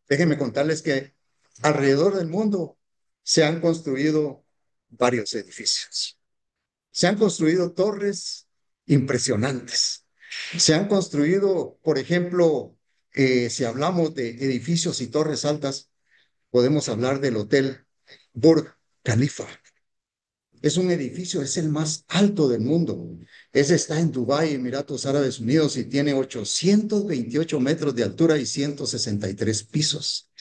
Déjenme contarles que alrededor del mundo se han construido varios edificios. Se han construido torres impresionantes. Se han construido, por ejemplo, si hablamos de edificios y torres altas, podemos hablar del Hotel Burj Khalifa. Es un edificio, es el más alto del mundo. Ese está en Dubái, Emiratos Árabes Unidos, y tiene 828 metros de altura y 163 pisos.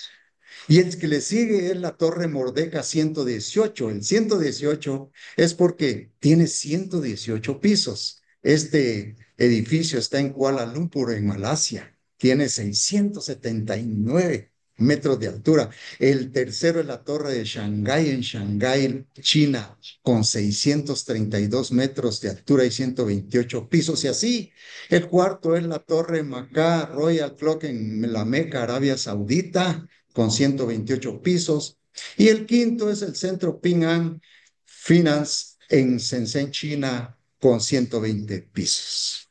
Y el que le sigue es la Torre Mordecai 118. El 118 es porque tiene 118 pisos. Este edificio está en Kuala Lumpur, en Malasia. Tiene 679 metros de altura. El tercero es la Torre de Shanghái, en Shanghái, China, con 632 metros de altura y 128 pisos. Y así, el cuarto es la Torre Macá Royal Clock en la Meca, Arabia Saudita, con 128 pisos. Y el quinto es el Centro Ping An Finance en Shenzhen, China, con 120 pisos.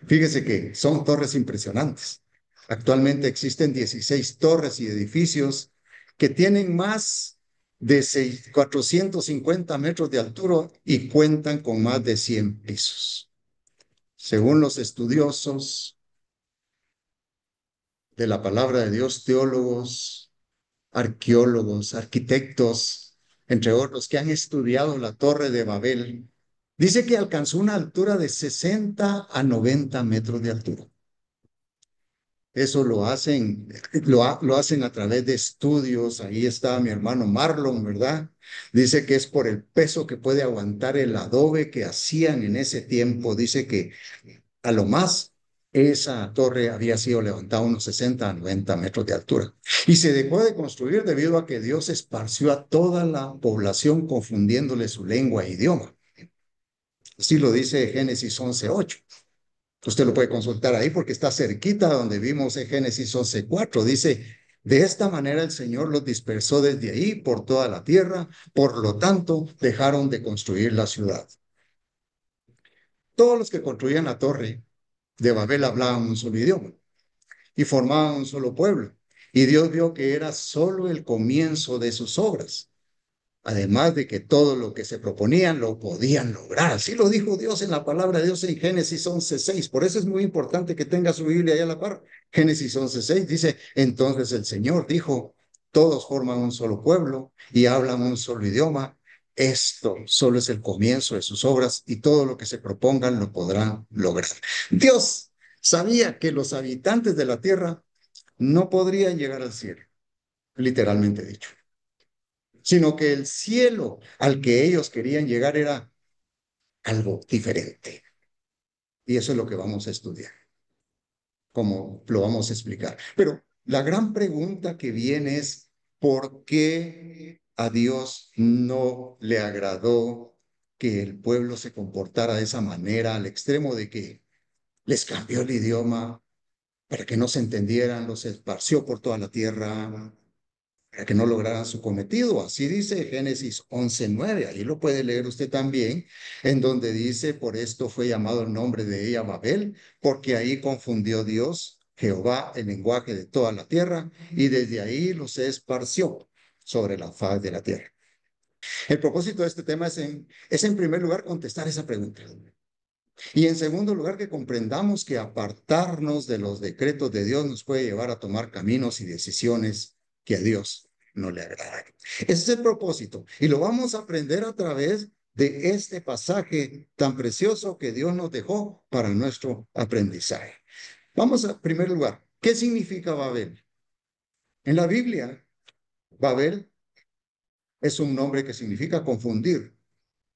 Fíjese que son torres impresionantes. Actualmente existen 16 torres y edificios que tienen más de 450 metros de altura y cuentan con más de 100 pisos. Según los estudiosos de la palabra de Dios, teólogos, arqueólogos, arquitectos, entre otros, que han estudiado la Torre de Babel, dice que alcanzó una altura de 60 a 90 metros de altura. Eso lo hacen a través de estudios. Ahí está mi hermano Marlon, ¿verdad? Dice que es por el peso que puede aguantar el adobe que hacían en ese tiempo. Dice que a lo más, esa torre había sido levantada a unos 60 a 90 metros de altura. Y se dejó de construir debido a que Dios esparció a toda la población confundiéndole su lengua e idioma. Así lo dice Génesis 11:8. Usted lo puede consultar ahí porque está cerquita donde vimos en Génesis 11:4. Dice, de esta manera el Señor los dispersó desde ahí por toda la tierra, por lo tanto dejaron de construir la ciudad. Todos los que construían la torre de Babel hablaban un solo idioma y formaban un solo pueblo. Y Dios vio que era solo el comienzo de sus obras. Además de que todo lo que se proponían lo podían lograr. Así lo dijo Dios en la palabra de Dios en Génesis 11:6. Por eso es muy importante que tenga su Biblia ahí a la par. Génesis 11:6 dice, entonces el Señor dijo, todos forman un solo pueblo y hablan un solo idioma. Esto solo es el comienzo de sus obras y todo lo que se propongan lo podrán lograr. Dios sabía que los habitantes de la tierra no podrían llegar al cielo, literalmente dicho, sino que el cielo al que ellos querían llegar era algo diferente. Y eso es lo que vamos a estudiar, como lo vamos a explicar. Pero la gran pregunta que viene es, ¿por qué a Dios no le agradó que el pueblo se comportara de esa manera, al extremo de que les cambió el idioma para que no se entendieran, los esparció por toda la tierra, para que no lograran su cometido? Así dice Génesis 11:9, ahí lo puede leer usted también, en donde dice, por esto fue llamado el nombre de ella Babel, porque ahí confundió Dios, Jehová, el lenguaje de toda la tierra, y desde ahí los esparció sobre la faz de la tierra. El propósito de este tema es en primer lugar contestar esa pregunta. Y en segundo lugar, que comprendamos que apartarnos de los decretos de Dios nos puede llevar a tomar caminos y decisiones que a Dios no le agradan. Ese es el propósito. Y lo vamos a aprender a través de este pasaje tan precioso que Dios nos dejó para nuestro aprendizaje. Vamos a primer lugar, ¿qué significa Babel? En la Biblia, Babel es un nombre que significa confundir.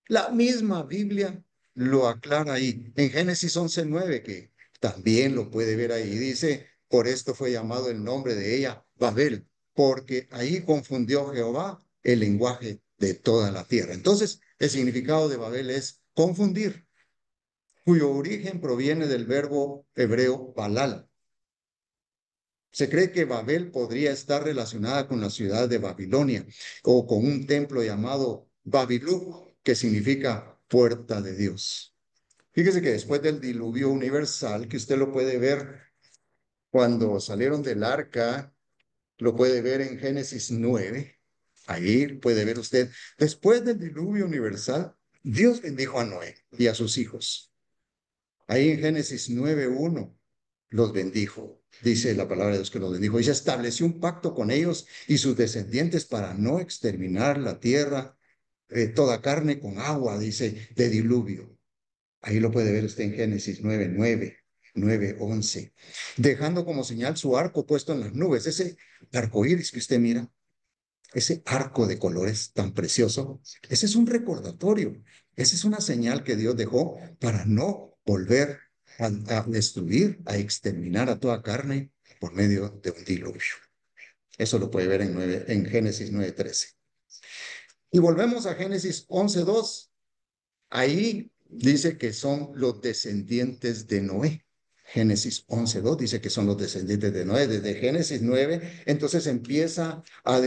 La misma Biblia lo aclara ahí, en Génesis 11:9, que también lo puede ver ahí. Dice, por esto fue llamado el nombre de ella Babel, porque ahí confundió Jehová el lenguaje de toda la tierra. Entonces, el significado de Babel es confundir. cuyo origen proviene del verbo hebreo balal. Se cree que Babel podría estar relacionada con la ciudad de Babilonia o con un templo llamado Babilú, que significa puerta de Dios. Fíjese que después del diluvio universal, que usted lo puede ver cuando salieron del arca, lo puede ver en Génesis 9. Ahí puede ver usted, después del diluvio universal, Dios bendijo a Noé y a sus hijos. Ahí en Génesis 9:1 los bendijo. Dice la palabra de Dios que los bendijo. Y se estableció un pacto con ellos y sus descendientes para no exterminar la tierra, toda carne con agua, dice, de diluvio. Ahí lo puede ver usted en Génesis 9:11. Dejando como señal su arco puesto en las nubes. Ese arco iris que usted mira, ese arco de colores tan precioso, ese es un recordatorio, esa es una señal que Dios dejó para no volver a destruir, a exterminar a toda carne por medio de un diluvio. Eso lo puede ver en Génesis 9:13. Y volvemos a Génesis 11:2. Ahí dice que son los descendientes de Noé. Génesis 11:2 dice que son los descendientes de Noé. Desde Génesis 9, entonces empieza a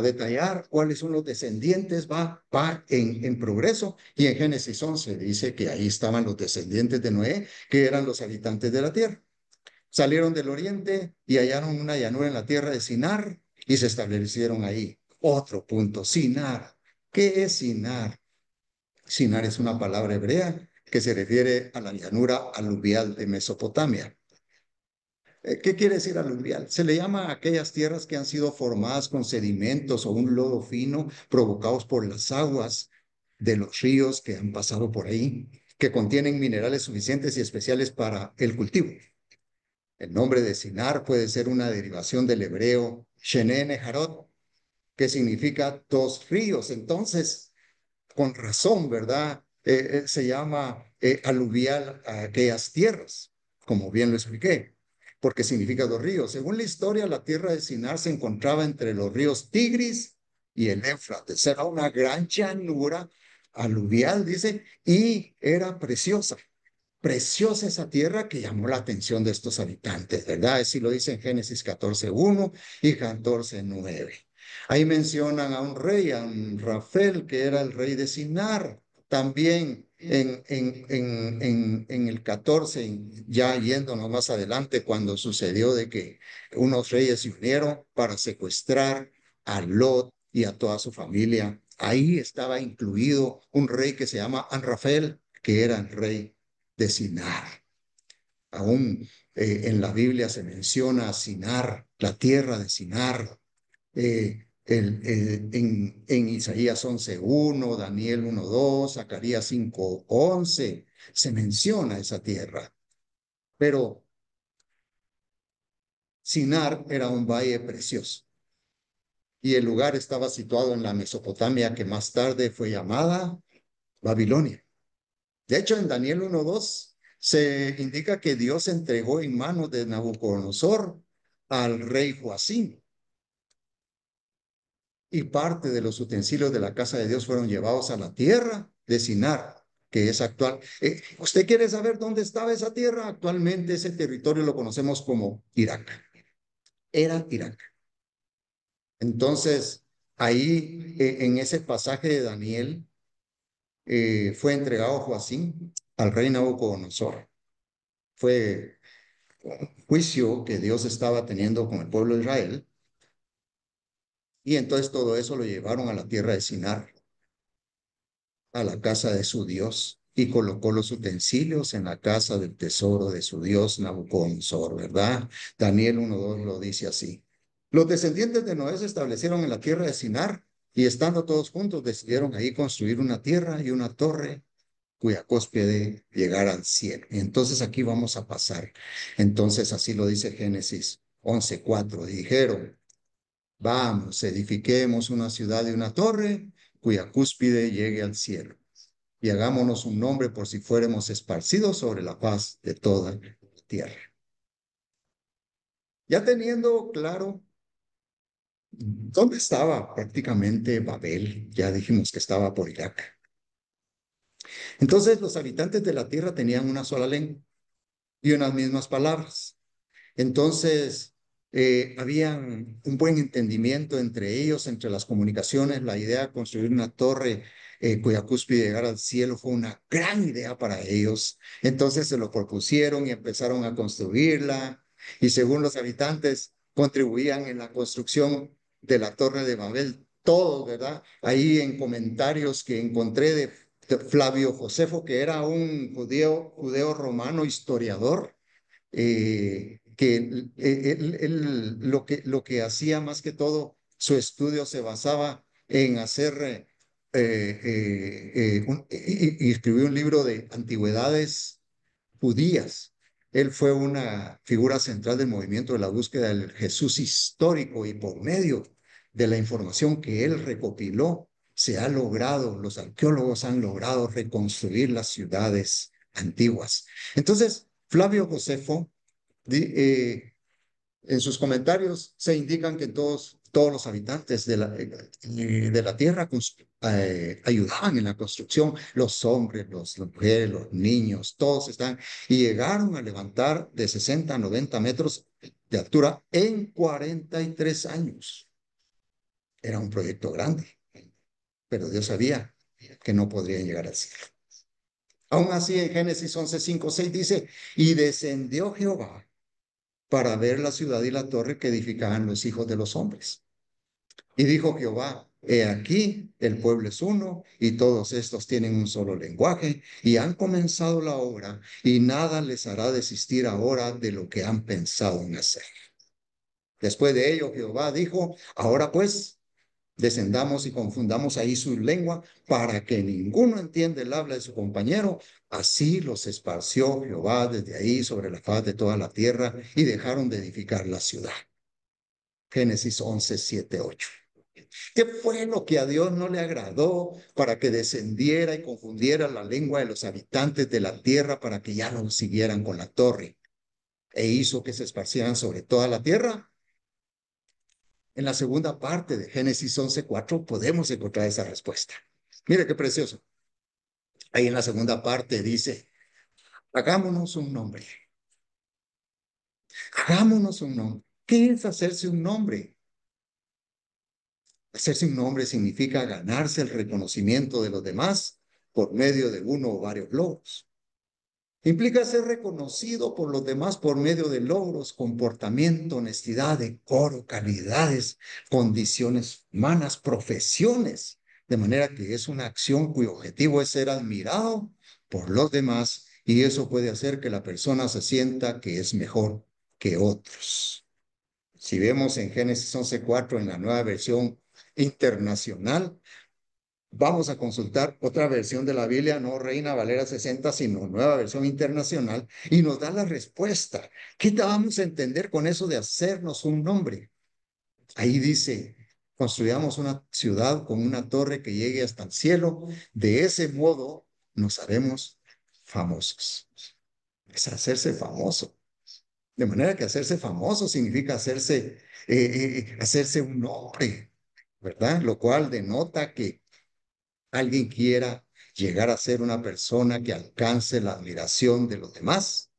detallar cuáles son los descendientes, va en progreso. Y en Génesis 11 dice que ahí estaban los descendientes de Noé, que eran los habitantes de la tierra. Salieron del oriente y hallaron una llanura en la tierra de Sinar y se establecieron ahí. Otro punto, Sinar. ¿Qué es Sinar? Sinar es una palabra hebrea que se refiere a la llanura aluvial de Mesopotamia. ¿Qué quiere decir aluvial? Se le llama a aquellas tierras que han sido formadas con sedimentos o un lodo fino provocados por las aguas de los ríos que han pasado por ahí, que contienen minerales suficientes y especiales para el cultivo. El nombre de Sinar puede ser una derivación del hebreo Shene Neharot, que significa dos ríos. Entonces, con razón, ¿verdad? Se llama aluvial a aquellas tierras, como bien lo expliqué, porque significa dos ríos. Según la historia, la tierra de Sinar se encontraba entre los ríos Tigris y el Éufrates. Era una gran llanura aluvial, dice, y era preciosa. Preciosa esa tierra que llamó la atención de estos habitantes, ¿verdad? Así lo dice en Génesis 14:1 y 14:9. Ahí mencionan a un rey, a un Rafael, que era el rey de Sinar. También en el 14, ya yéndonos más adelante, cuando sucedió de que unos reyes se unieron para secuestrar a Lot y a toda su familia. Ahí estaba incluido un rey que se llama Anrafel, que era el rey de Sinar. Aún en la Biblia se menciona Sinar, la tierra de Sinar. En Isaías 11:1, Daniel 1:2, Zacarías 5:11, se menciona esa tierra. Pero Sinar era un valle precioso y el lugar estaba situado en la Mesopotamia que más tarde fue llamada Babilonia. De hecho, en Daniel 1:2 se indica que Dios entregó en manos de Nabucodonosor al rey Joacim y parte de los utensilios de la casa de Dios fueron llevados a la tierra de Sinar, que es actual. ¿Usted quiere saber dónde estaba esa tierra? Actualmente ese territorio lo conocemos como Irak. Era Irak. Entonces, ahí en ese pasaje de Daniel fue entregado Joacim al rey Nabucodonosor. Fue juicio que Dios estaba teniendo con el pueblo de Israel. Y entonces todo eso lo llevaron a la tierra de Sinar, a la casa de su Dios, y colocó los utensilios en la casa del tesoro de su Dios Nabucodonosor, ¿verdad? Daniel 1:2 lo dice así. Los descendientes de Noé se establecieron en la tierra de Sinar y estando todos juntos decidieron ahí construir una tierra y una torre cuya cúspide llegara al cielo. Y entonces aquí vamos a pasar. Entonces así lo dice Génesis 11:4. Dijeron, vamos, edifiquemos una ciudad y una torre cuya cúspide llegue al cielo. Y hagámonos un nombre por si fuéramos esparcidos sobre la faz de toda la tierra. Ya teniendo claro dónde estaba prácticamente Babel, ya dijimos que estaba por Irak. Entonces los habitantes de la tierra tenían una sola lengua y unas mismas palabras. Entonces, había un buen entendimiento entre ellos, entre las comunicaciones. La idea de construir una torre cuya cúspide llegara al cielo fue una gran idea para ellos. Entonces se lo propusieron y empezaron a construirla. Y según los habitantes, contribuían en la construcción de la Torre de Babel. Todos, ¿verdad? Ahí en comentarios que encontré de Flavio Josefo, que era un judeo romano historiador, que lo que hacía más que todo, su estudio se basaba en hacer, y escribió un libro de antigüedades judías. Él fue una figura central del movimiento de la búsqueda del Jesús histórico y por medio de la información que él recopiló, se ha logrado, los arqueólogos han logrado reconstruir las ciudades antiguas. Entonces, Flavio Josefo en sus comentarios se indican que todos los habitantes de la tierra ayudaban en la construcción, los hombres, las mujeres, los niños, todos están, y llegaron a levantar de 60 a 90 metros de altura en 43 años. Era un proyecto grande, pero Dios sabía que no podrían llegar al cielo. Aún así, en Génesis 11, 5, 6 dice, y descendió Jehová para ver la ciudad y la torre que edificaban los hijos de los hombres. Y dijo Jehová, he aquí, el pueblo es uno, y todos estos tienen un solo lenguaje, y han comenzado la obra, y nada les hará desistir ahora de lo que han pensado en hacer. Después de ello, Jehová dijo, ahora pues, descendamos y confundamos ahí su lengua, para que ninguno entienda el habla de su compañero. Así los esparció Jehová desde ahí sobre la faz de toda la tierra, y dejaron de edificar la ciudad. Génesis 11, 7, 8. ¿Qué fue lo que a Dios no le agradó para que descendiera y confundiera la lengua de los habitantes de la tierra para que ya no siguieran con la torre? E hizo que se esparcieran sobre toda la tierra. En la segunda parte de Génesis 11:4 podemos encontrar esa respuesta. Mire qué precioso. Ahí en la segunda parte dice, hagámonos un nombre. Hagámonos un nombre. ¿Qué es hacerse un nombre? Hacerse un nombre significa ganarse el reconocimiento de los demás por medio de uno o varios logros. Implica ser reconocido por los demás por medio de logros, comportamiento, honestidad, decoro, calidades, condiciones humanas, profesiones. De manera que es una acción cuyo objetivo es ser admirado por los demás y eso puede hacer que la persona se sienta que es mejor que otros. Si vemos en Génesis 11:4 en la nueva versión internacional, vamos a consultar otra versión de la Biblia, no Reina Valera 60, sino nueva versión internacional, y nos da la respuesta. ¿Qué te vamos a entender con eso de hacernos un nombre? Ahí dice, construyamos una ciudad con una torre que llegue hasta el cielo. De ese modo nos haremos famosos. Es hacerse famoso. De manera que hacerse famoso significa hacerse un nombre, ¿verdad? Lo cual denota que alguien quiera llegar a ser una persona que alcance la admiración de los demás.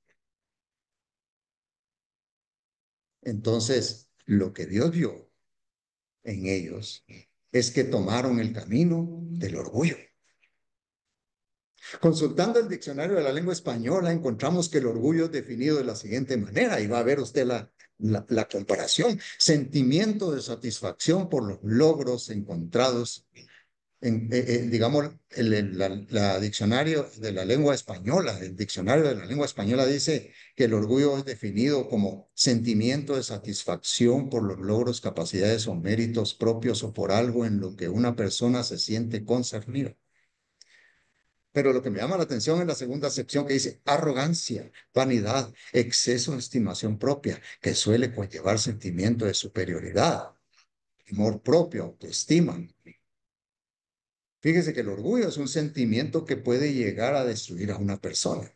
Entonces, lo que Dios vio en ellos es que tomaron el camino del orgullo. Consultando el diccionario de la lengua española, encontramos que el orgullo es definido de la siguiente manera, y va a ver usted la comparación: sentimiento de satisfacción por los logros encontrados digamos, diccionario de la lengua española, el diccionario de la lengua española dice que el orgullo es definido como sentimiento de satisfacción por los logros, capacidades o méritos propios o por algo en lo que una persona se siente concernida. Pero lo que me llama la atención es la segunda sección que dice arrogancia, vanidad, exceso de estimación propia, que suele conllevar sentimiento de superioridad, amor propio, autoestima. Fíjese que el orgullo es un sentimiento que puede llegar a destruir a una persona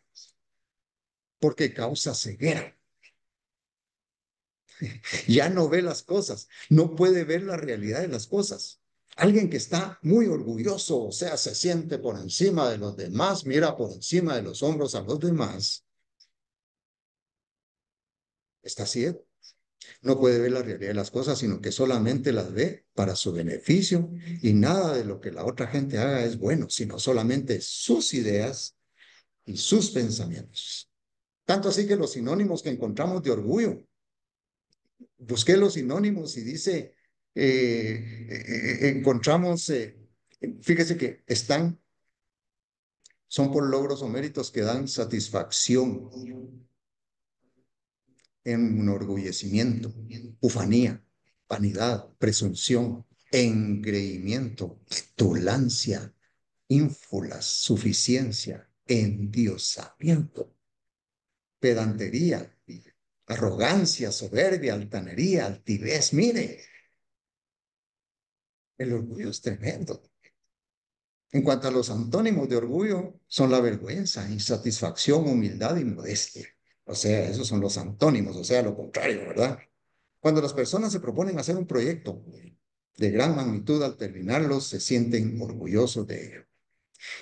porque causa ceguera. Ya no ve las cosas, no puede ver la realidad de las cosas. Alguien que está muy orgulloso, o sea, se siente por encima de los demás, mira por encima de los hombros a los demás, está ciego. No puede ver la realidad de las cosas, sino que solamente las ve para su beneficio y nada de lo que la otra gente haga es bueno, sino solamente sus ideas y sus pensamientos. Tanto así que los sinónimos que encontramos de orgullo, busqué los sinónimos y dice, encontramos, fíjese que son por logros o méritos que dan satisfacción, enorgullecimiento, ufanía, vanidad, presunción, engreimiento, petulancia, ínfulas, suficiencia, endiosamiento, pedantería, arrogancia, soberbia, altanería, altivez. Mire, el orgullo es tremendo. En cuanto a los antónimos de orgullo, son la vergüenza, insatisfacción, humildad y modestia. O sea, esos son los antónimos, o sea, lo contrario, ¿verdad? Cuando las personas se proponen hacer un proyecto de gran magnitud, al terminarlo se sienten orgullosos de ello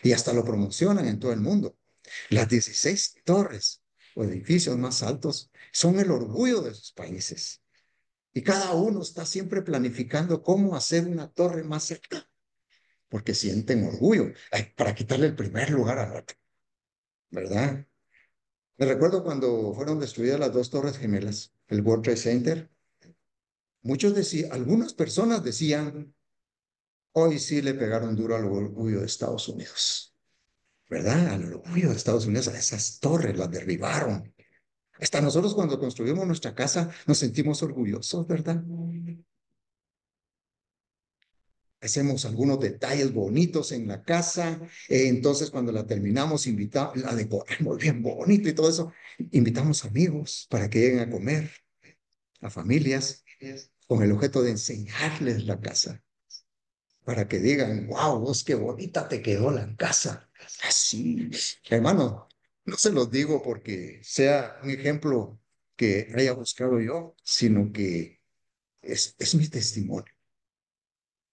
y hasta lo promocionan en todo el mundo. Las 16 torres o edificios más altos son el orgullo de sus países y cada uno está siempre planificando cómo hacer una torre más cerca porque sienten orgullo para quitarle el primer lugar al otro, ¿verdad? Me recuerdo cuando fueron destruidas las dos torres gemelas, el World Trade Center. Muchos decían, algunas personas decían, hoy sí le pegaron duro al orgullo de Estados Unidos, ¿verdad? Al orgullo de Estados Unidos, a esas torres las derribaron. Hasta nosotros cuando construimos nuestra casa nos sentimos orgullosos, ¿verdad? Hacemos algunos detalles bonitos en la casa, entonces cuando la terminamos, la decoramos bien bonito y todo eso, invitamos amigos para que lleguen a comer, a familias, con el objeto de enseñarles la casa, para que digan, wow, vos qué bonita te quedó la casa. Así, hermano, no se los digo porque sea un ejemplo que haya buscado yo, sino que es mi testimonio.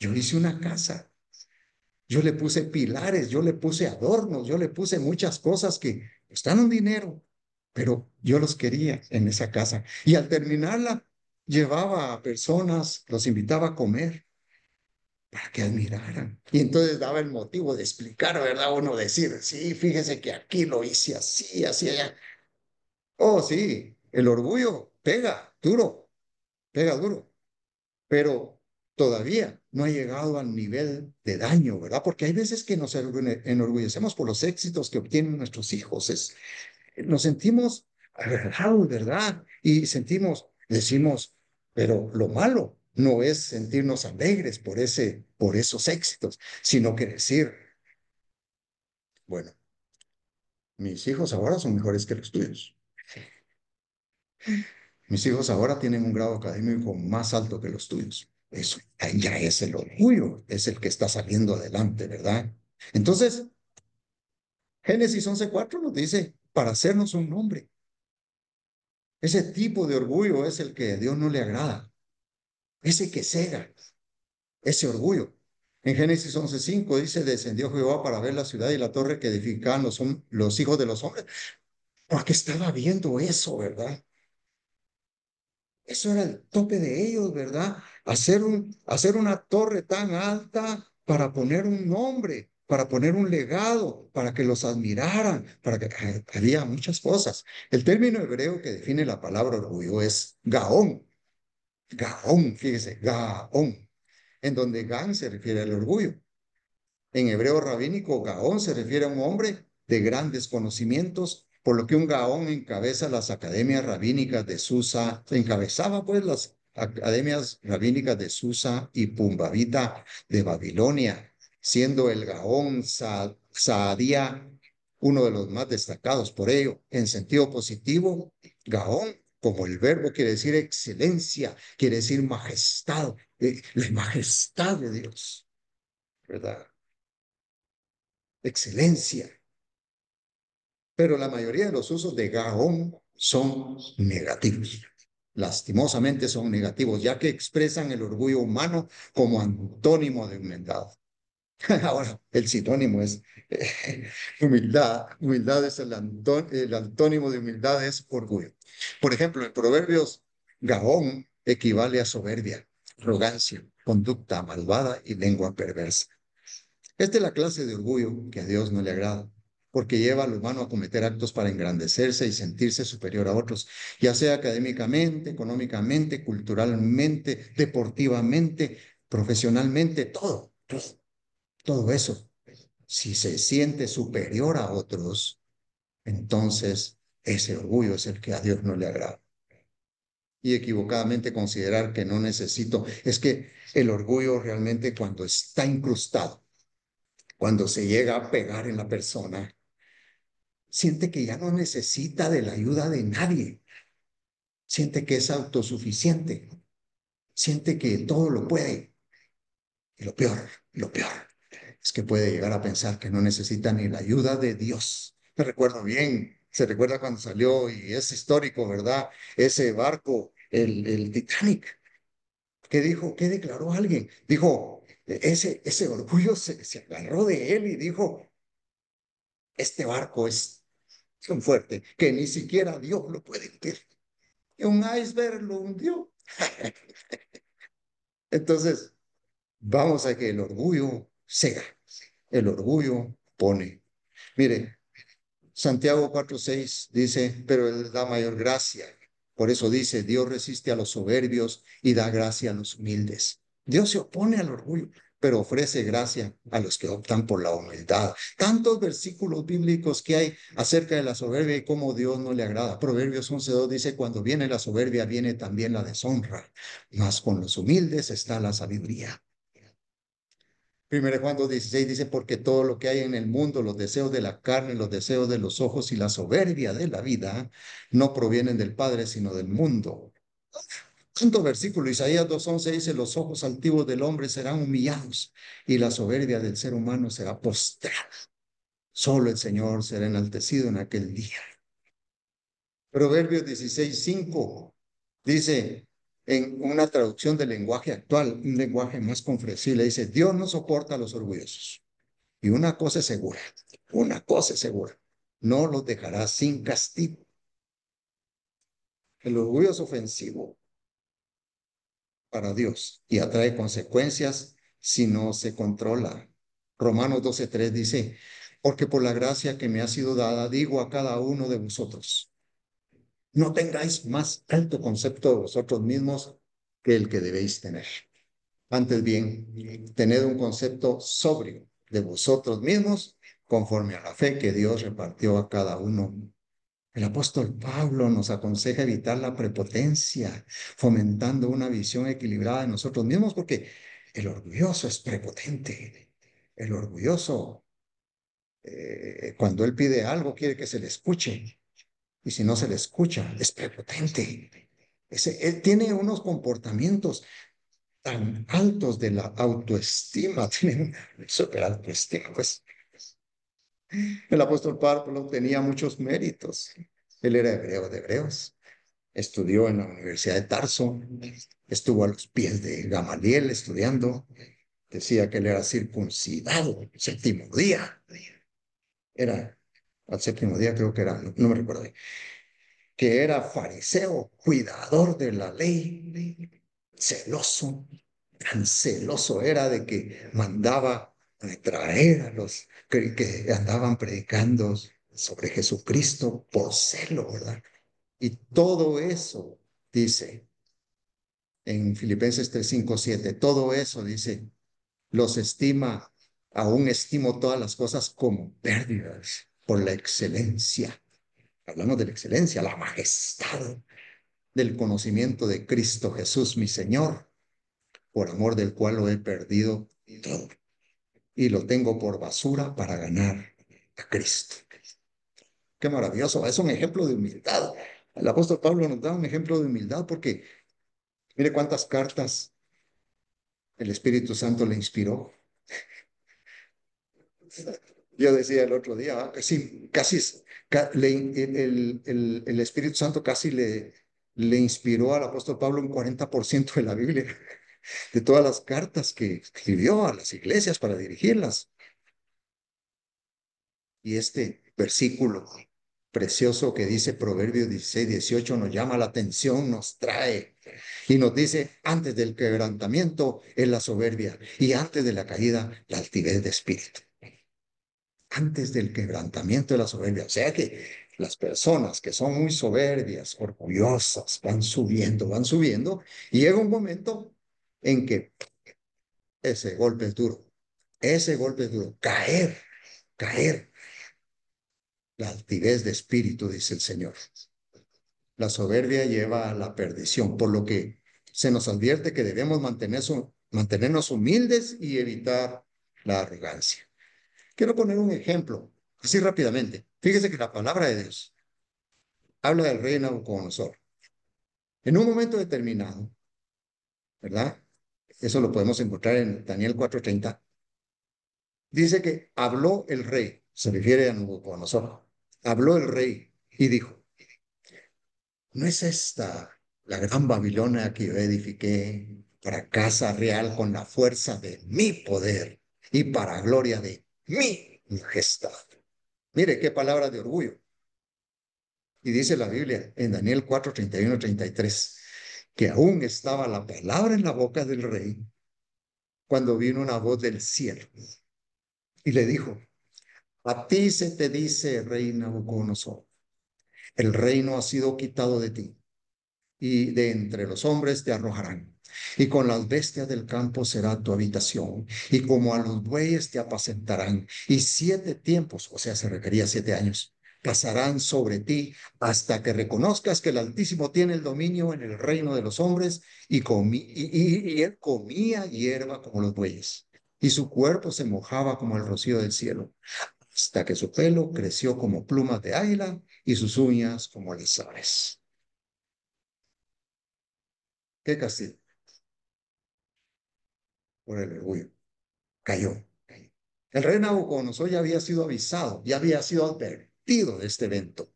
Yo hice una casa. Yo le puse pilares, yo le puse adornos, yo le puse muchas cosas que están un dinero, pero yo los quería en esa casa. Y al terminarla, llevaba a personas, los invitaba a comer para que admiraran. Y entonces daba el motivo de explicar, ¿verdad? Uno decir, sí, fíjese que aquí lo hice así, así allá. Oh, sí, el orgullo pega duro, pero todavía no ha llegado al nivel de daño, ¿verdad? Porque hay veces que nos enorgullecemos por los éxitos que obtienen nuestros hijos. Nos sentimos agarrados, ¿verdad? Y decimos, pero lo malo no es sentirnos alegres por esos éxitos, sino que decir, bueno, mis hijos ahora son mejores que los tuyos. Mis hijos ahora tienen un grado académico más alto que los tuyos. Eso ahí ya es el orgullo, es el que está saliendo adelante, ¿verdad? Entonces, Génesis 11:4 nos dice, para hacernos un nombre. Ese tipo de orgullo es el que a Dios no le agrada, ese que cega, ese orgullo. En Génesis 11:5 dice, descendió Jehová para ver la ciudad y la torre que edificaban los hijos de los hombres, porque estaba viendo eso, ¿verdad? Eso era el tope de ellos, ¿verdad? Hacer una torre tan alta para poner un nombre, para poner un legado, para que los admiraran, para que había muchas cosas. El término hebreo que define la palabra orgullo es gaón. Gaón, fíjese, gaón, en donde gan se refiere al orgullo. En hebreo rabínico, Gaón se refiere a un hombre de grandes conocimientos, por lo que un Gaón encabeza las academias rabínicas de Susa, encabezaba pues las academias rabínicas de Susa y Pumbavita de Babilonia, siendo el Gaón Saadía uno de los más destacados por ello. En sentido positivo, Gaón, como el verbo quiere decir excelencia, quiere decir majestad, la majestad de Dios, ¿verdad? Excelencia. Pero la mayoría de los usos de Gaón son negativos. lastimosamente son negativos, ya que expresan el orgullo humano como antónimo de humildad. Ahora, el sinónimo es humildad. Humildad es el antónimo de humildad es orgullo. Por ejemplo, en Proverbios, Gabón equivale a soberbia, arrogancia, conducta malvada y lengua perversa. Esta es la clase de orgullo que a Dios no le agrada, porque lleva al humano a cometer actos para engrandecerse y sentirse superior a otros, ya sea académicamente, económicamente, culturalmente, deportivamente, profesionalmente, todo eso. Si se siente superior a otros, entonces ese orgullo es el que a Dios no le agrada. Y equivocadamente considerar que no necesito, es que el orgullo realmente cuando está incrustado, cuando se llega a pegar en la persona, siente que ya no necesita de la ayuda de nadie, siente que es autosuficiente, siente que todo lo puede. Y lo peor, es que puede llegar a pensar que no necesita ni la ayuda de Dios. Me recuerdo bien, se recuerda cuando salió, y es histórico, ¿verdad? Ese barco, el Titanic, ¿qué dijo? ¿Qué declaró alguien? Dijo, ese orgullo se agarró de él y dijo, este barco es tan fuerte que ni siquiera Dios lo puede hundir. Y un iceberg lo hundió. Entonces, vamos a que el orgullo cega, el orgullo pone. Mire, Santiago 4:6 dice, pero Él da mayor gracia. Por eso dice, Dios resiste a los soberbios y da gracia a los humildes. Dios se opone al orgullo, pero ofrece gracia a los que optan por la humildad. Tantos versículos bíblicos que hay acerca de la soberbia y cómo Dios no le agrada. Proverbios 11:2 dice, cuando viene la soberbia, viene también la deshonra, mas con los humildes está la sabiduría. Primero Juan 2:16 dice, porque todo lo que hay en el mundo, los deseos de la carne, los deseos de los ojos y la soberbia de la vida, no provienen del Padre, sino del mundo. Quinto versículo, Isaías 2:11 dice, los ojos altivos del hombre serán humillados y la soberbia del ser humano será postrada. Solo el Señor será enaltecido en aquel día. Proverbios 16:5 dice, en una traducción del lenguaje actual, un lenguaje más comprensible, dice, Dios no soporta a los orgullosos. Y una cosa es segura, no los dejará sin castigo. El orgullo es ofensivo para Dios y atrae consecuencias si no se controla. Romanos 12:3 dice, porque por la gracia que me ha sido dada, digo a cada uno de vosotros, no tengáis más alto concepto de vosotros mismos que el que debéis tener. Antes bien, tened un concepto sobrio de vosotros mismos conforme a la fe que Dios repartió a cada uno. El apóstol Pablo nos aconseja evitar la prepotencia, fomentando una visión equilibrada de nosotros mismos, porque el orgulloso es prepotente. El orgulloso, cuando él pide algo, quiere que se le escuche. Y si no se le escucha, es prepotente. Él tiene unos comportamientos tan altos de la autoestima, tiene una super autoestima, pues el apóstol Pablo tenía muchos méritos. Él era hebreo de hebreos, estudió en la Universidad de Tarso, estuvo a los pies de Gamaliel estudiando, decía que él era circuncidado el séptimo día, era al séptimo día creo que era, no me recuerdo, que era fariseo, cuidador de la ley, celoso, tan celoso era de que mandaba a traer a los que andaban predicando sobre Jesucristo por celo, ¿verdad? Y todo eso, dice en Filipenses 3:5-7, todo eso, dice, los estima, aún estimo todas las cosas como pérdidas por la excelencia. Hablamos de la excelencia, la majestad del conocimiento de Cristo Jesús, mi Señor, por amor del cual lo he perdido todo y lo tengo por basura para ganar a Cristo. Qué maravilloso, es un ejemplo de humildad. El apóstol Pablo nos da un ejemplo de humildad porque mire cuántas cartas el Espíritu Santo le inspiró. Yo decía el otro día, casi el Espíritu Santo casi le inspiró al apóstol Pablo un 40% de la Biblia, de todas las cartas que escribió a las iglesias para dirigirlas. Y este versículo precioso que dice Proverbios 16, 18 nos llama la atención, nos trae y nos dice, antes del quebrantamiento es la soberbia y antes de la caída la altivez de espíritu. Antes del quebrantamiento de la soberbia. O sea que las personas que son muy soberbias, orgullosas, van subiendo y llega un momento en que ese golpe es duro, ese golpe es duro, caer, caer. La altivez de espíritu, dice el Señor. La soberbia lleva a la perdición, por lo que se nos advierte que debemos mantenernos humildes y evitar la arrogancia. Quiero poner un ejemplo, así rápidamente. Fíjese que la palabra de Dios habla del rey Nabucodonosor. En un momento determinado, ¿verdad? Eso lo podemos encontrar en Daniel 4:30. Dice que habló el rey, se refiere a Nabucodonosor. Habló el rey y dijo, ¿no es esta la gran Babilonia que yo edifiqué para casa real con la fuerza de mi poder y para gloria de mi majestad? Mire qué palabra de orgullo. Y dice la Biblia en Daniel 4:31-33 que aún estaba la palabra en la boca del rey cuando vino una voz del cielo y le dijo, a ti se te dice, rey Nabucodonosor, el reino ha sido quitado de ti y de entre los hombres te arrojarán. Y con las bestias del campo será tu habitación, y como a los bueyes te apacentarán. Y 7 tiempos, o sea, se requería 7 años, pasarán sobre ti hasta que reconozcas que el Altísimo tiene el dominio en el reino de los hombres, y él comía hierba como los bueyes, y su cuerpo se mojaba como el rocío del cielo, hasta que su pelo creció como plumas de águila y sus uñas como las aves. ¿Qué castigo? Por el orgullo. Cayó. El rey Nabucodonosor ya había sido avisado, ya había sido advertido de este evento.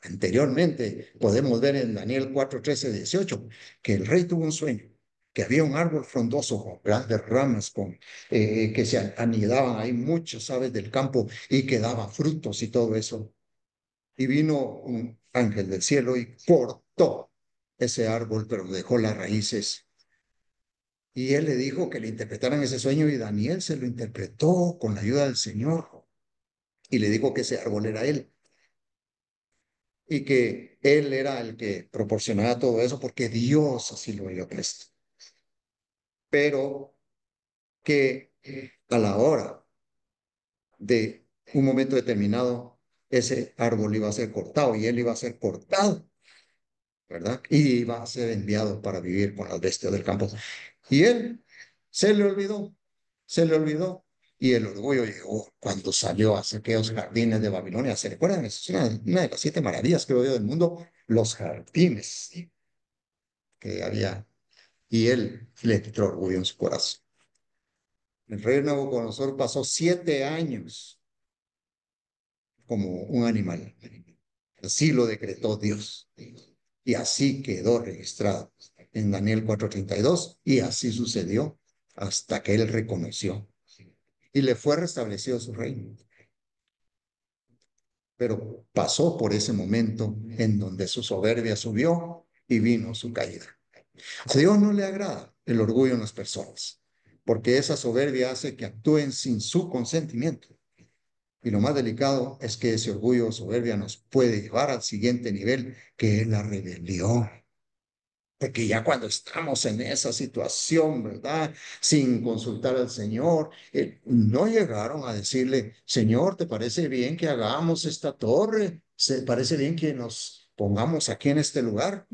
Anteriormente podemos ver en Daniel 4:13-18 que el rey tuvo un sueño, que había un árbol frondoso con grandes ramas, que se anidaban ahí muchas aves del campo y que daba frutos y todo eso. Y vino un ángel del cielo y cortó ese árbol, pero dejó las raíces. Y él le dijo que le interpretaran ese sueño y Daniel se lo interpretó con la ayuda del Señor y le dijo que ese árbol era él y que él era el que proporcionaba todo eso porque Dios así lo había puesto. Pero que a la hora de un momento determinado ese árbol iba a ser cortado y él iba a ser cortado, ¿verdad? Y iba a ser enviado para vivir con las bestias del campo. Y él se le olvidó, se le olvidó. Y el orgullo llegó cuando salió hacia aquellos jardines de Babilonia. ¿Se recuerdan? Es una de las 7 maravillas, creo yo, del mundo, los jardines, ¿sí? Que había. Y él le entró orgullo en su corazón. El rey Nabucodonosor pasó 7 años como un animal. Así lo decretó Dios. Y así quedó registrado en Daniel 4:32. Y así sucedió hasta que él reconoció. Y le fue restablecido su reino. Pero pasó por ese momento en donde su soberbia subió y vino su caída. A Dios no le agrada el orgullo en las personas, porque esa soberbia hace que actúen sin su consentimiento. Y lo más delicado es que ese orgullo o soberbia nos puede llevar al siguiente nivel, que es la rebelión. Porque ya cuando estamos en esa situación, ¿verdad? Sin consultar al Señor, no llegaron a decirle, Señor, ¿te parece bien que hagamos esta torre? ¿Se parece bien que nos pongamos aquí en este lugar?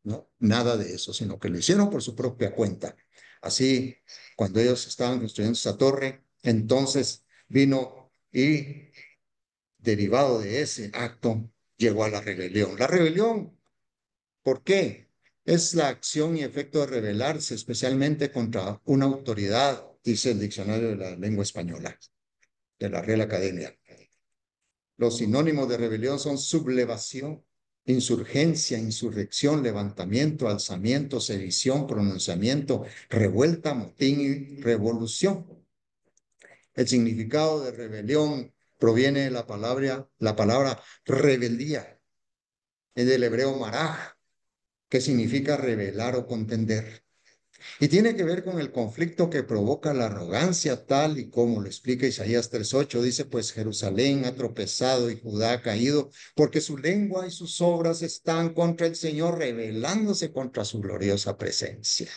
No, nada de eso, sino que lo hicieron por su propia cuenta. Así, cuando ellos estaban construyendo esa torre, entonces vino y derivado de ese acto, llegó a la rebelión. La rebelión, ¿por qué? Es la acción y efecto de rebelarse, especialmente contra una autoridad, dice el diccionario de la lengua española, de la Real Academia. Los sinónimos de rebelión son sublevación, insurgencia, insurrección, levantamiento, alzamiento, sedición, pronunciamiento, revuelta, motín y revolución. El significado de rebelión proviene de la palabra rebeldía, es del hebreo maraj, que significa rebelar o contender. Y tiene que ver con el conflicto que provoca la arrogancia, tal y como lo explica Isaías 3:8. Dice, pues Jerusalén ha tropezado y Judá ha caído, porque su lengua y sus obras están contra el Señor, rebelándose contra su gloriosa presencia.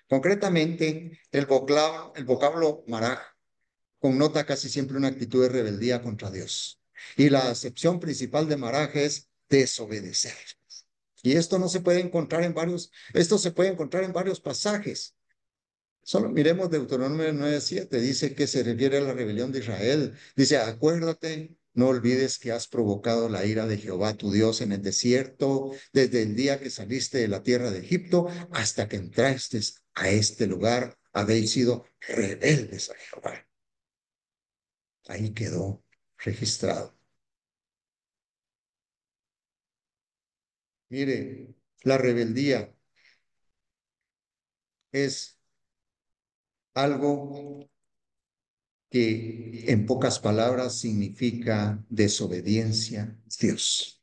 Concretamente, el vocablo maraj connota casi siempre una actitud de rebeldía contra Dios. Y la acepción principal de maraj es desobedecer. Y esto no se puede encontrar en esto se puede encontrar en varios pasajes. Solo miremos Deuteronomio 9:7, dice que se refiere a la rebelión de Israel. Dice, acuérdate, no olvides que has provocado la ira de Jehová tu Dios en el desierto, desde el día que saliste de la tierra de Egipto hasta que entraste a este lugar, habéis sido rebeldes a Jehová. Ahí quedó registrado. Mire, la rebeldía es algo que en pocas palabras significa desobediencia a Dios.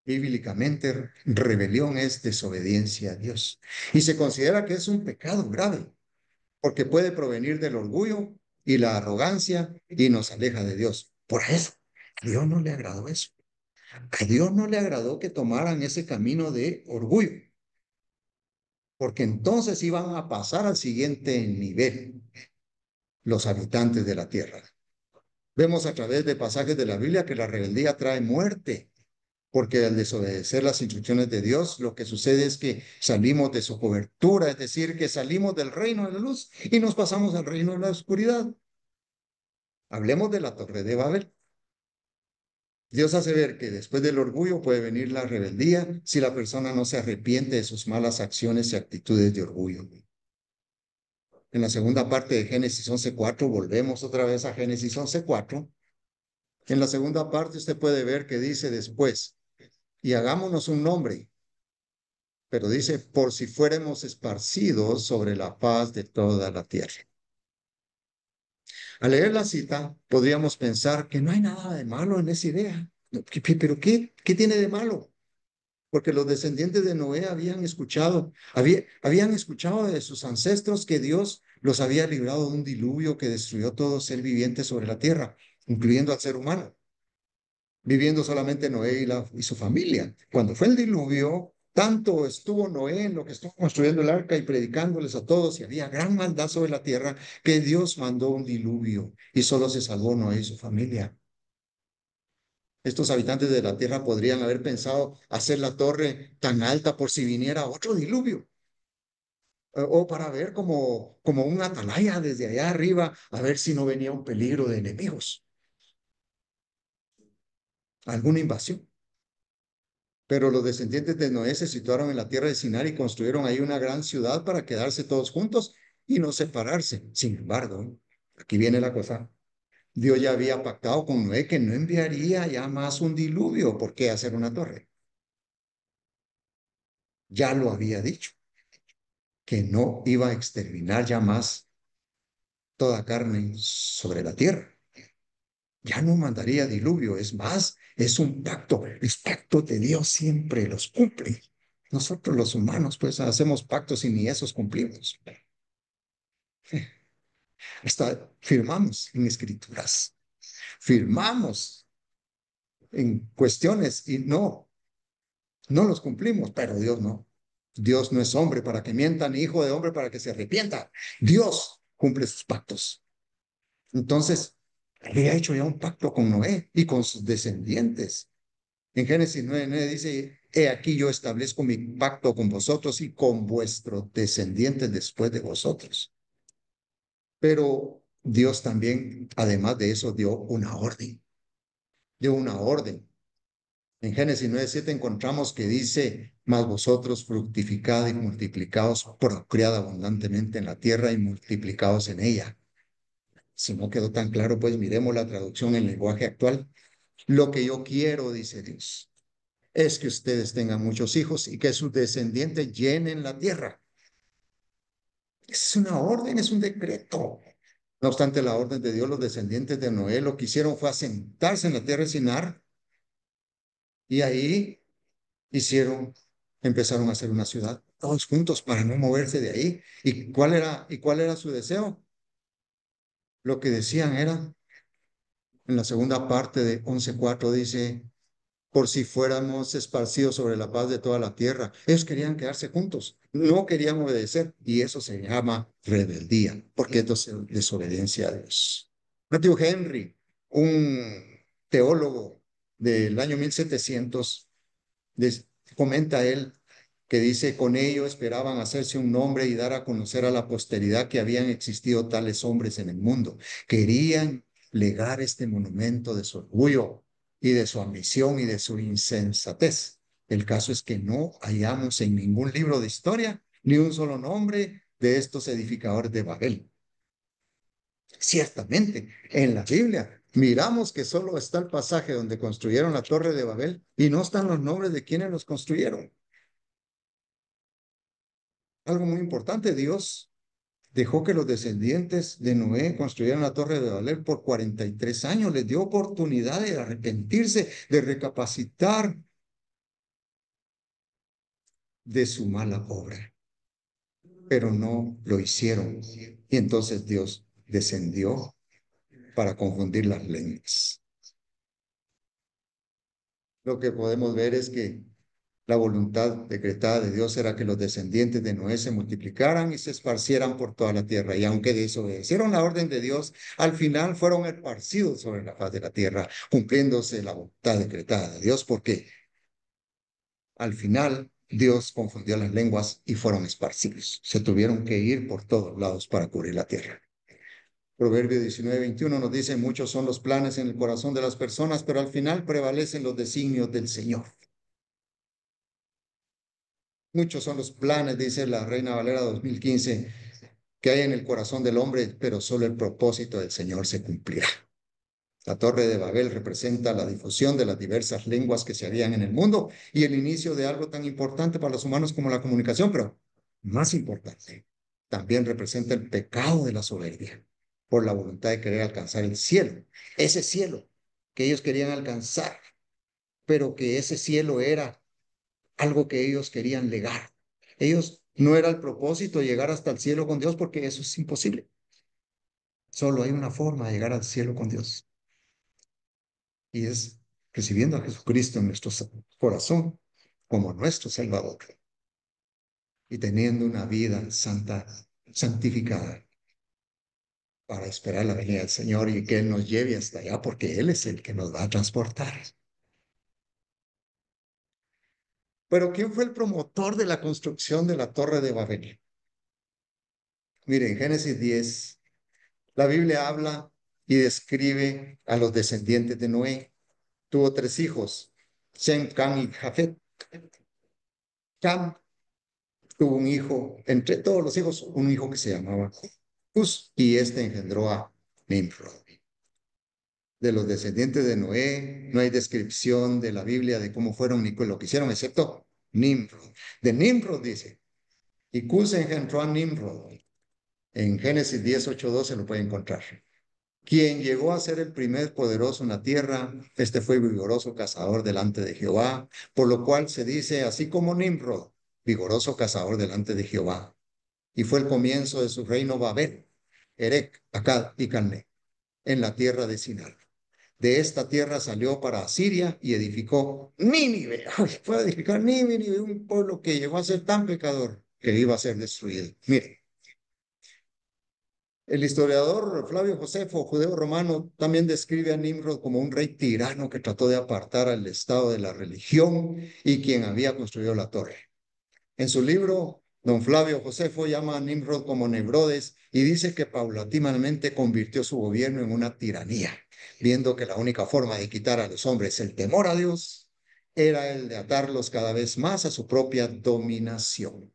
Bíblicamente, rebelión es desobediencia a Dios. Y se considera que es un pecado grave, porque puede provenir del orgullo y la arrogancia y nos aleja de Dios. Por eso, a Dios no le agradó eso. A Dios no le agradó que tomaran ese camino de orgullo, porque entonces iban a pasar al siguiente nivel los habitantes de la tierra. Vemos a través de pasajes de la Biblia que la rebeldía trae muerte, porque al desobedecer las instrucciones de Dios, lo que sucede es que salimos de su cobertura, es decir, que salimos del reino de la luz y nos pasamos al reino de la oscuridad. Hablemos de la Torre de Babel. Dios hace ver que después del orgullo puede venir la rebeldía si la persona no se arrepiente de sus malas acciones y actitudes de orgullo. En la segunda parte de Génesis 11:4, volvemos otra vez a Génesis 11:4. En la segunda parte usted puede ver que dice después, y hagámonos un nombre, pero dice, por si fuéramos esparcidos sobre la faz de toda la tierra. Al leer la cita, podríamos pensar que no hay nada de malo en esa idea. Pero ¿qué tiene de malo? Porque los descendientes de Noé habían escuchado de sus ancestros que Dios los había librado de un diluvio que destruyó todo ser viviente sobre la tierra, incluyendo al ser humano, viviendo solamente Noé y su familia. Cuando fue el diluvio, tanto estuvo Noé en lo que estuvo construyendo el arca y predicándoles a todos, y había gran maldad sobre la tierra, que Dios mandó un diluvio y solo se salvó Noé y su familia. Estos habitantes de la tierra podrían haber pensado hacer la torre tan alta por si viniera otro diluvio, o para ver como un atalaya desde allá arriba, a ver si no venía un peligro de enemigos, alguna invasión. Pero los descendientes de Noé se situaron en la tierra de Sinar y construyeron ahí una gran ciudad para quedarse todos juntos y no separarse. Sin embargo, aquí viene la cosa. Dios ya había pactado con Noé que no enviaría ya más un diluvio. ¿Por qué hacer una torre? Ya lo había dicho, que no iba a exterminar ya más toda carne sobre la tierra. Ya no mandaría diluvio, es más, es un pacto. Es pacto de Dios, siempre los cumple. Nosotros los humanos pues hacemos pactos y ni esos cumplimos. Hasta firmamos en escrituras, firmamos en cuestiones y no los cumplimos, pero Dios no. Dios no es hombre para que mienta, ni hijo de hombre para que se arrepienta. Dios cumple sus pactos. Entonces, había hecho ya un pacto con Noé y con sus descendientes. En Génesis 9:9 dice, he aquí yo establezco mi pacto con vosotros y con vuestros descendientes después de vosotros. Pero Dios también, además de eso, dio una orden. Dio una orden. En Génesis 9:7 encontramos que dice, mas vosotros fructificad y multiplicaos, procread abundantemente en la tierra y multiplicaos en ella. Si no quedó tan claro, pues miremos la traducción en lenguaje actual. Lo que yo quiero, dice Dios, es que ustedes tengan muchos hijos y que sus descendientes llenen la tierra. Es una orden, es un decreto. No obstante, la orden de Dios, los descendientes de Noé lo que hicieron fue asentarse en la tierra de Sinar y ahí empezaron a hacer una ciudad, todos juntos para no moverse de ahí. ¿Y cuál era su deseo? Lo que decían era, en la segunda parte de 11:4 dice, por si fuéramos esparcidos sobre la paz de toda la tierra. Ellos querían quedarse juntos, no querían obedecer, y eso se llama rebeldía, porque es desobediencia a Dios. Matthew Henry, un teólogo del año 1700, comenta él que dice, con ello esperaban hacerse un nombre y dar a conocer a la posteridad que habían existido tales hombres en el mundo. Querían legar este monumento de su orgullo y de su ambición y de su insensatez. El caso es que no hallamos en ningún libro de historia ni un solo nombre de estos edificadores de Babel. Ciertamente, en la Biblia miramos que solo está el pasaje donde construyeron la Torre de Babel y no están los nombres de quienes los construyeron. Algo muy importante, Dios dejó que los descendientes de Noé construyeran la Torre de Babel por 43 años. Les dio oportunidad de arrepentirse, de recapacitar de su mala obra, pero no lo hicieron. Y entonces Dios descendió para confundir las lenguas. Lo que podemos ver es que la voluntad decretada de Dios era que los descendientes de Noé se multiplicaran y se esparcieran por toda la tierra. Y aunque desobedecieron la orden de Dios, al final fueron esparcidos sobre la faz de la tierra, cumpliéndose la voluntad decretada de Dios, porque al final Dios confundió las lenguas y fueron esparcidos. Se tuvieron que ir por todos lados para cubrir la tierra. Proverbio 19:21 nos dice, muchos son los planes en el corazón de las personas, pero al final prevalecen los designios del Señor. Muchos son los planes, dice la Reina Valera 2015, que hay en el corazón del hombre, pero solo el propósito del Señor se cumplirá. La Torre de Babel representa la difusión de las diversas lenguas que se habían en el mundo y el inicio de algo tan importante para los humanos como la comunicación, pero más importante, también representa el pecado de la soberbia por la voluntad de querer alcanzar el cielo. Ese cielo que ellos querían alcanzar, pero que ese cielo era algo que ellos querían legar. Ellos no era el propósito llegar hasta el cielo con Dios porque eso es imposible. Solo hay una forma de llegar al cielo con Dios y es recibiendo a Jesucristo en nuestro corazón como nuestro Salvador y teniendo una vida santa, santificada para esperar la venida del Señor y que Él nos lleve hasta allá porque Él es el que nos va a transportar. Pero ¿quién fue el promotor de la construcción de la Torre de Babel? Miren, Génesis 10, la Biblia habla y describe a los descendientes de Noé. Tuvo 3 hijos, Sem, Cam y Jafet. Cam tuvo un hijo, entre todos los hijos, un hijo que se llamaba Cus, y este engendró a Nimrod. De los descendientes de Noé, no hay descripción de la Biblia de cómo fueron ni lo que hicieron, excepto Nimrod. De Nimrod dice, y Cus engendró a Nimrod. En Génesis 10:8-12 lo puede encontrar. Quien llegó a ser el primer poderoso en la tierra, este fue vigoroso cazador delante de Jehová, por lo cual se dice, así como Nimrod, vigoroso cazador delante de Jehová. Y fue el comienzo de su reino Babel, Erec, Accad y Calné, en la tierra de Sinar. De esta tierra salió para Asiria y edificó Nínive. Fue a edificar Nínive, un pueblo que llegó a ser tan pecador que iba a ser destruido. Mire, el historiador Flavio Josefo, judeo romano, también describe a Nimrod como un rey tirano que trató de apartar al Estado de la religión y quien había construido la torre. En su libro, don Flavio Josefo llama a Nimrod como Nebrodes y dice que paulatinamente convirtió su gobierno en una tiranía, viendo que la única forma de quitar a los hombres el temor a Dios era el de atarlos cada vez más a su propia dominación.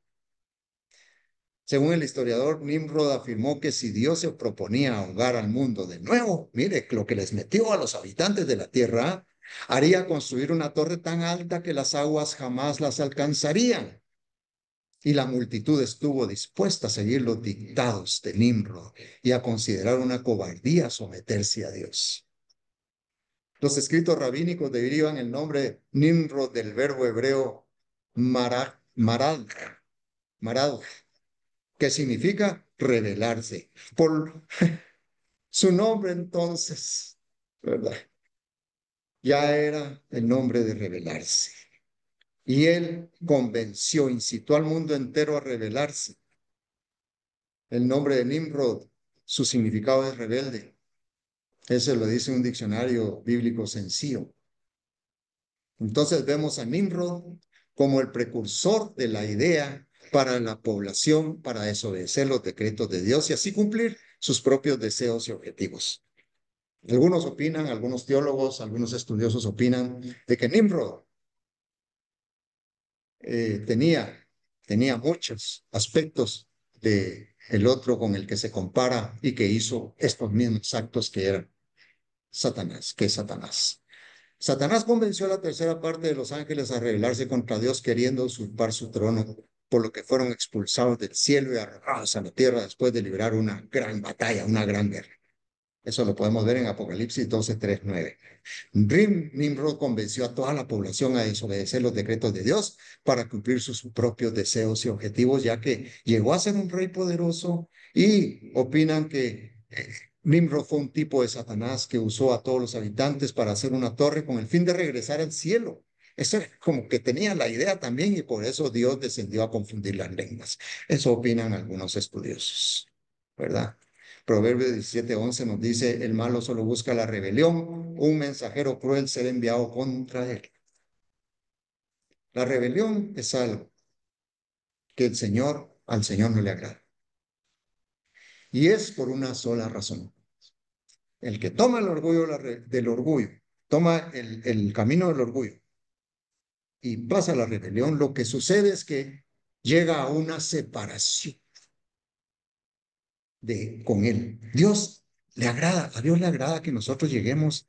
Según el historiador, Nimrod afirmó que si Dios se proponía ahogar al mundo de nuevo, mire lo que les metió a los habitantes de la tierra, Haría construir una torre tan alta que las aguas jamás las alcanzarían. Y la multitud estuvo dispuesta a seguir los dictados de Nimrod y a considerar una cobardía someterse a Dios. Los escritos rabínicos derivan el nombre Nimrod del verbo hebreo marad, que significa rebelarse. Por su nombre entonces, ¿verdad? Ya era el nombre de rebelarse. Y él convenció, incitó al mundo entero a rebelarse. El nombre de Nimrod, su significado es rebelde. Eso lo dice un diccionario bíblico sencillo. Entonces vemos a Nimrod como el precursor de la idea para la población, para desobedecer los decretos de Dios y así cumplir sus propios deseos y objetivos. Algunos opinan, algunos teólogos, algunos estudiosos opinan de que Nimrod tenía muchos aspectos de el otro con el que se compara y que hizo estos mismos actos que eran Satanás, que es Satanás. Satanás convenció a la tercera parte de los ángeles a rebelarse contra Dios queriendo usurpar su trono, por lo que fueron expulsados del cielo y arrojados a la tierra después de librar una gran batalla, una gran guerra. Eso lo podemos ver en Apocalipsis 12, 3, 9. Nimrod convenció a toda la población a desobedecer los decretos de Dios para cumplir sus propios deseos y objetivos, ya que llegó a ser un rey poderoso y opinan que Nimrod fue un tipo de Satanás que usó a todos los habitantes para hacer una torre con el fin de regresar al cielo. Eso es como que tenía la idea también y por eso Dios descendió a confundir las lenguas. Eso opinan algunos estudiosos, ¿verdad? Proverbios 17:11 nos dice, el malo solo busca la rebelión, un mensajero cruel será enviado contra él. La rebelión es algo que al Señor no le agrada. Y es por una sola razón. El que toma el orgullo del orgullo, toma el camino del orgullo y pasa a la rebelión, lo que sucede es que llega a una separación con él. A Dios le agrada que nosotros lleguemos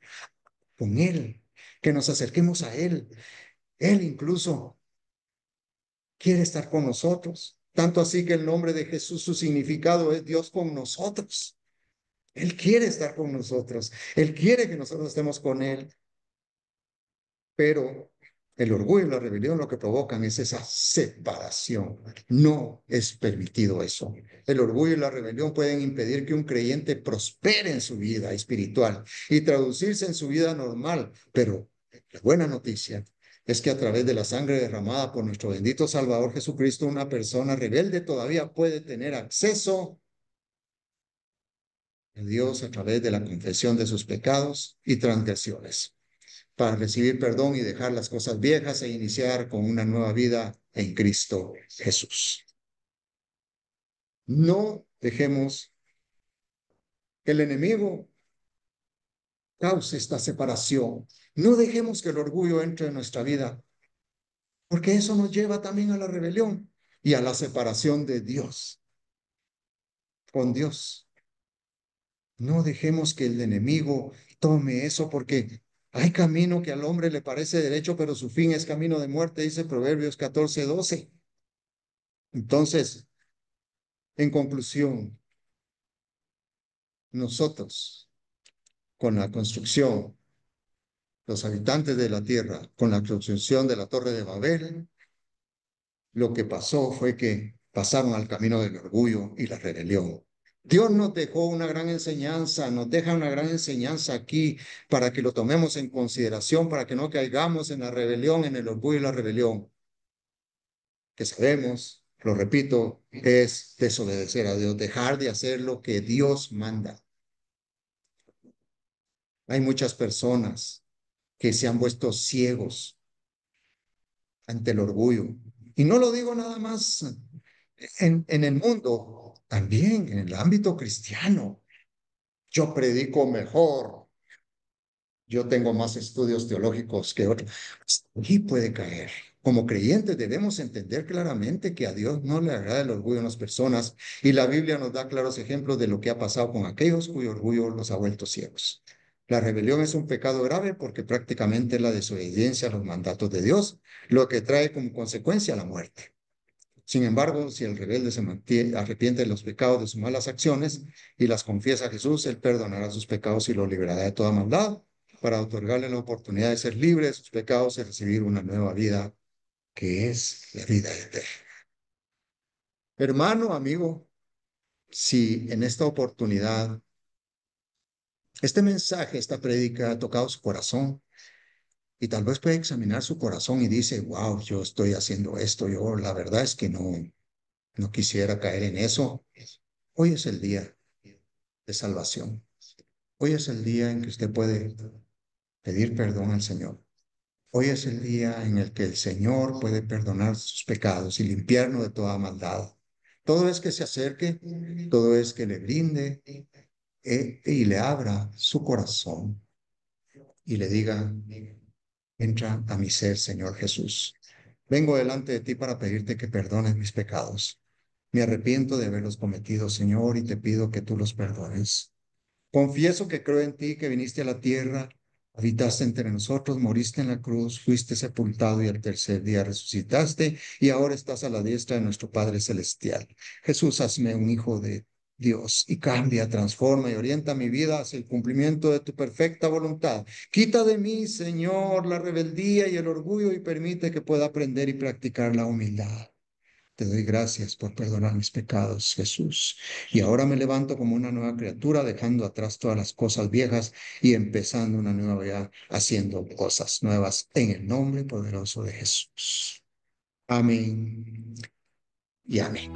con él, que nos acerquemos a él. Él incluso quiere estar con nosotros. Tanto así que el nombre de Jesús, su significado es Dios con nosotros. Él quiere estar con nosotros. Él quiere que nosotros estemos con Él. Pero el orgullo y la rebelión lo que provocan es esa separación. No es permitido eso. El orgullo y la rebelión pueden impedir que un creyente prospere en su vida espiritual y traducirse en su vida normal. Pero la buena noticia es que a través de la sangre derramada por nuestro bendito Salvador Jesucristo, una persona rebelde todavía puede tener acceso a Dios a través de la confesión de sus pecados y transgresiones, para recibir perdón y dejar las cosas viejas e iniciar con una nueva vida en Cristo Jesús. No dejemos que el enemigo cause esta separación. No dejemos que el orgullo entre en nuestra vida, porque eso nos lleva también a la rebelión y a la separación de Dios, con Dios. No dejemos que el enemigo tome eso porque hay camino que al hombre le parece derecho, pero su fin es camino de muerte, dice Proverbios 14:12. Entonces, en conclusión, nosotros, con la construcción, los habitantes de la tierra, con la construcción de la Torre de Babel, lo que pasó fue que pasaron al camino del orgullo y la rebelión. Dios nos dejó una gran enseñanza, nos deja una gran enseñanza aquí para que lo tomemos en consideración, para que no caigamos en la rebelión, en el orgullo y la rebelión, que sabemos, lo repito, es desobedecer a Dios, dejar de hacer lo que Dios manda. Hay muchas personas que se han vuelto ciegos ante el orgullo. Y no lo digo nada más en el mundo, también en el ámbito cristiano. Yo predico mejor, yo tengo más estudios teológicos que otros. Y puede caer. Como creyentes debemos entender claramente que a Dios no le agrada el orgullo en las personas y la Biblia nos da claros ejemplos de lo que ha pasado con aquellos cuyo orgullo los ha vuelto ciegos. La rebelión es un pecado grave porque prácticamente es la desobediencia a los mandatos de Dios, lo que trae como consecuencia la muerte. Sin embargo, si el rebelde se arrepiente de los pecados de sus malas acciones y las confiesa a Jesús, Él perdonará sus pecados y lo librará de toda maldad para otorgarle la oportunidad de ser libre de sus pecados y recibir una nueva vida que es la vida eterna. Hermano, amigo, si en esta oportunidad este mensaje, esta prédica ha tocado su corazón y tal vez puede examinar su corazón y dice, wow, yo estoy haciendo esto, yo la verdad es que no quisiera caer en eso. Hoy es el día de salvación. Hoy es el día en que usted puede pedir perdón al Señor. Hoy es el día en el que el Señor puede perdonar sus pecados y limpiarnos de toda maldad. Todo es que se acerque, todo es que le brinde y le abra su corazón y le diga, entra a mi ser, Señor Jesús. Vengo delante de ti para pedirte que perdones mis pecados. Me arrepiento de haberlos cometido, Señor, y te pido que tú los perdones. Confieso que creo en ti, que viniste a la tierra, habitaste entre nosotros, moriste en la cruz, fuiste sepultado y al tercer día resucitaste y ahora estás a la diestra de nuestro Padre Celestial. Jesús, hazme un hijo de Dios y cambia, transforma y orienta mi vida hacia el cumplimiento de tu perfecta voluntad. Quita de mí, Señor, la rebeldía y el orgullo y permite que pueda aprender y practicar la humildad. Te doy gracias por perdonar mis pecados, Jesús. Y ahora me levanto como una nueva criatura, dejando atrás todas las cosas viejas y empezando una nueva vida, haciendo cosas nuevas en el nombre poderoso de Jesús. Amén y amén.